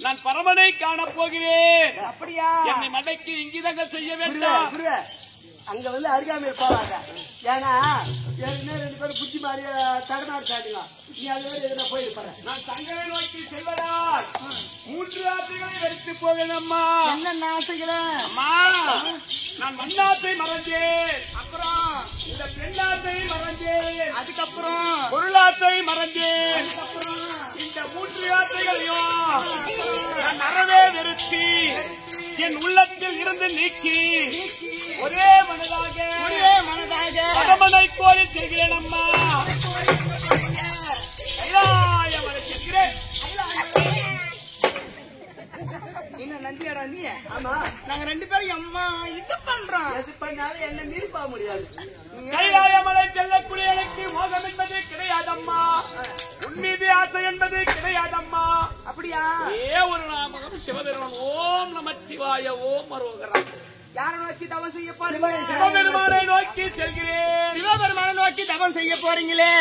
நான் பரமனை காண போகிறேன். அப்படியா? என்னை மடக்கி இங்கிதங்கள் செய்ய வேண்டாம். அங்க வந்து அருகாமையில் போவாங்க. ஏன்னா ஏற்கனவே 2 பேரும் புத்தி மாறி தடமாறு காட்டுங்க. நீ அது எதுனா போயிருப்பாரு. நான் தங்களை நோக்கி செல்வதால் 3 ஆசைகளை வெறுத்து போவேன் அம்மா. என்ன ஆசைகளை? அம்மா, நான் மண்ணாசை மறந்தேன். அப்புறம் இந்த பெண்ணாசை மறந்தேன். அதுக்கப்புறம் பொருளாசை மறந்தேன். இந்த 3 ஆசைகளையும் நான் அறவே வெறுத்தி என் உள்ளத்தில் இருந்து நீக்கி ஒரே மனதாக பரமனை கோரி செய்கிறேன் அம்மா. கைலாயம் அழைக்கிறேன். என்ன நந்தியாடா நீ? ஆமா, நாங்க 2 பேரும் அம்மா இது பண்றோம். எது பண்ணாலும் என்ன மீறி போக முடியாது. கைலாயமலை செல்லக்கூடிய எனக்கு மோகம் என்பது கிடையாதம்மா. உன்மீது ஆசை என்பது கிடையாதம்மா. அப்படியா? ஒரு நாமகம் சிவபெருமான். ஓம் நமச்சிவாய ஓம் அரோகரா. யாரை நோக்கி தவம் செய்ய போறீங்க? சிவபெருமானை நோக்கி செல்கிறேன். சிவபெருமானை நோக்கி தவம் செய்ய போறீங்களே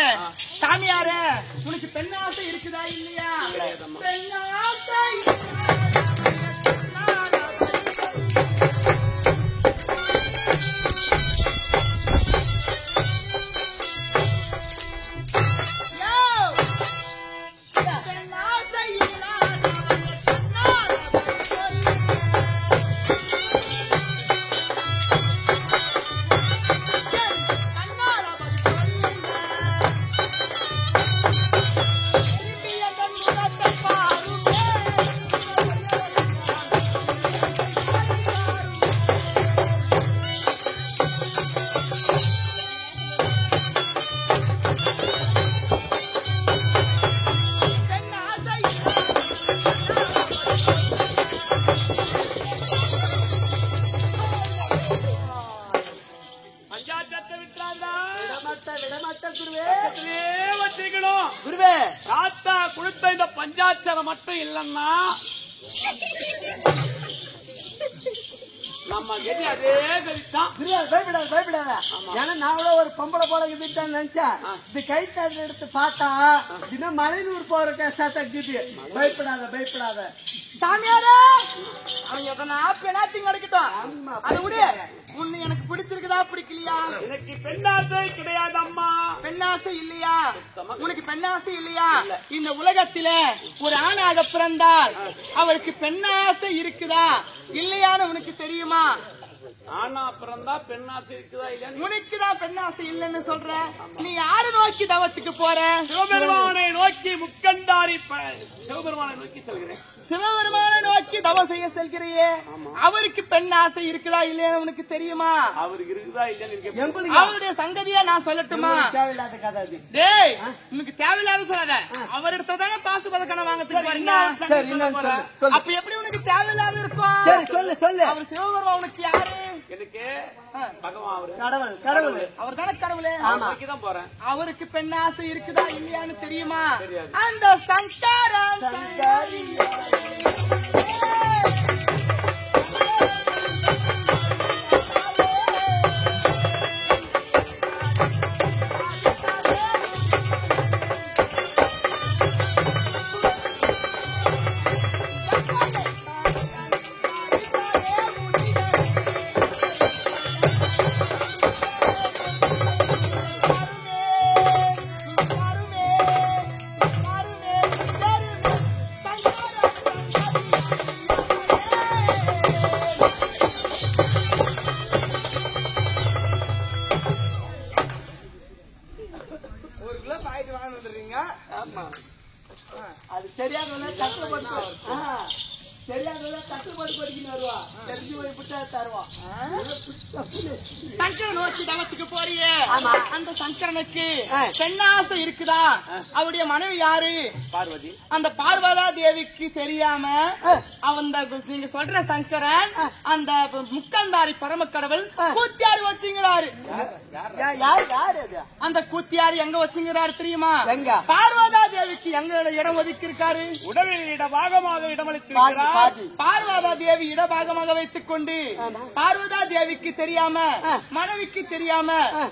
சாமியாரே, உனக்கு பெண்ணாசை இருக்குதா இல்லையா? பெண்ணாசை குருவே, தாத்தா கொடுத்த இந்த பஞ்சாட்சரம் மட்டும் இல்லன்னா நம்ம கதி அதே கதித்தான். பயப்படாத பயப்படாத. ஏன்னா நான் கூட ஒரு பொம்பளை போல இதுதான் நினைச்சேன். இது கைத்தாடு எடுத்து பார்த்தா இன்னும் மலைநூர் போற சத்தம். பயப்படாத பயப்படாத சாமியாரா. அவன் எதனா பெண்ணாத்திங்க கிடைக்கட்டும். அதை விட உன்னை எனக்கு பிடிச்சிருக்குதா பிடிக்கலையா? எனக்கு பெண்ணாசை கிடையாது அம்மா. பெண்ணாசை இல்லையா? உனக்கு பெண்ணாசை இல்லையா? இந்த உலகத்தில ஒரு ஆணாக பிறந்தால் அவருக்கு பெண்ணாசை இருக்குதா இல்லையான்னு உனக்கு தெரியுமா? ஆனா பிறந்தா பெண்ணாசை இருக்குதா இல்லையா? உனக்குதான் பெண்ணாசை இல்லைன்னு சொல்ற. நீ யாரை நோக்கி தவத்துக்கு போற? சிவபெருமானை நோக்கி முக்கண்டாரி சிவபெருமானை நோக்கி செல்கிறேன். சிவபெருமானை நோக்கி தவம் செய்ய செல்கிறியே, அவருக்கு பெண் ஆசை இருக்குதா இல்லையா உனக்கு தெரியுமா? அவருக்கு இருக்குதா இல்லையா? அவருடைய சங்கதியா நான் சொல்லட்டுமா? தேவையில்லாத கதை அது. டேய், உனக்கு தேவையில்லாத சொல்லாத. அவரிடத்துல தானே பாசு பதக்கணம் வாங்க சொல்றீங்க. அப்ப எப்படி உனக்கு தேவையில்லாத இருக்கும்? சொல்லு சொல்லு. அவர் சிவபெருமான் உனக்கு யாரு? எனக்கு பகவான். அவரு கடவுள். கடவுள் அவர் தானே கடவுளே. தான் போறேன். அவருக்கு பெண் ஆசை இருக்குதா இல்லையான்னு தெரியுமா? அந்த சங்காரம் தெரியாததான் கட்டுப்பாடு படிக்கணும் வருவா தெரிஞ்சு போய் புட்டா தருவா சங்கரன் நோக்கி தவத்துக்கு போறியே அந்த சங்கரனுக்கு பெண்ணாசை இருக்குதா? அவருடைய மனைவி யாரு? பார்வதி. அந்த பார்வதா தேவிக்கு தெரியாம நீங்க சொல்ற சங்கரன் அந்த முக்கந்தாரி பரம கடவுள் கூத்தியாரு வச்சுங்கிறாரு. யாரு யாரு அது? அந்த கூத்தியாரு எங்க வச்சுங்கிறாரு தெரியுமா? எங்க? பார்வதா தேவிக்கு எங்க இடம் ஒதுக்கி இருக்காரு? உடலில் இடபாகமாக இடமளித்திருக்கிறார். பார்வதா தேவி இடபாகமாக வைத்துக் கொண்டு பார்வதா தேவிக்கு தெரியாம மனைவிக்கு தெரியாம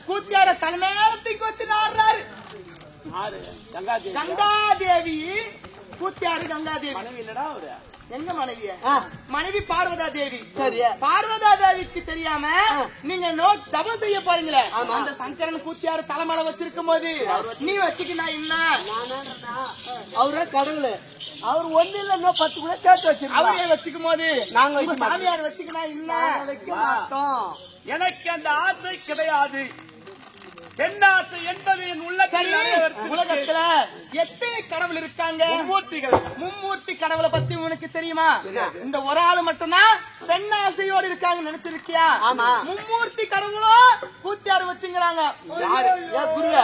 கூத்தியார தலைமையாளத்துக்கு வச்சு நாடுறாரு. கங்காதேவி கூத்தியாரு கங்காதேவி மனைவி இல்லடா அவரு. எங்க மனைவிய? மனைவி பார்வதா தேவி. சரி. பார்வதா தேவிக்கு தெரியாம நீங்க தபம் செய்ய போறீங்களே அந்த சங்கரன் கூத்தியாரு தலைமலை வச்சிருக்கும் போது நீ வச்சுக்கினா என்ன? அவரே கடவுள். அவர் ஒண்ணு இல்ல இன்னும் 10 கூட சேர்த்து வச்சிருக்கோம். அவரே வச்சுக்கும் போது நாங்க சாமியார் வச்சுக்கினா என்ன? வைக்க மாட்டோம். எனக்கு அந்த ஆசை கிடையாது. பெண்ணாசை என்பது என் உள்ளத்தில் உலகத்துல எத்தனை கடவுள் இருக்காங்க? மும்மூர்த்தி கடவுளை பத்தி உனக்கு தெரியுமா? இந்த ஒரு ஆளு மட்டும்தான் பெண்ணாசையோடு இருக்காங்க நினைச்சிருக்கியா? மும்மூர்த்தி கடவுளும் கூத்தியாரு வச்சுங்கிறாங்க. குருவே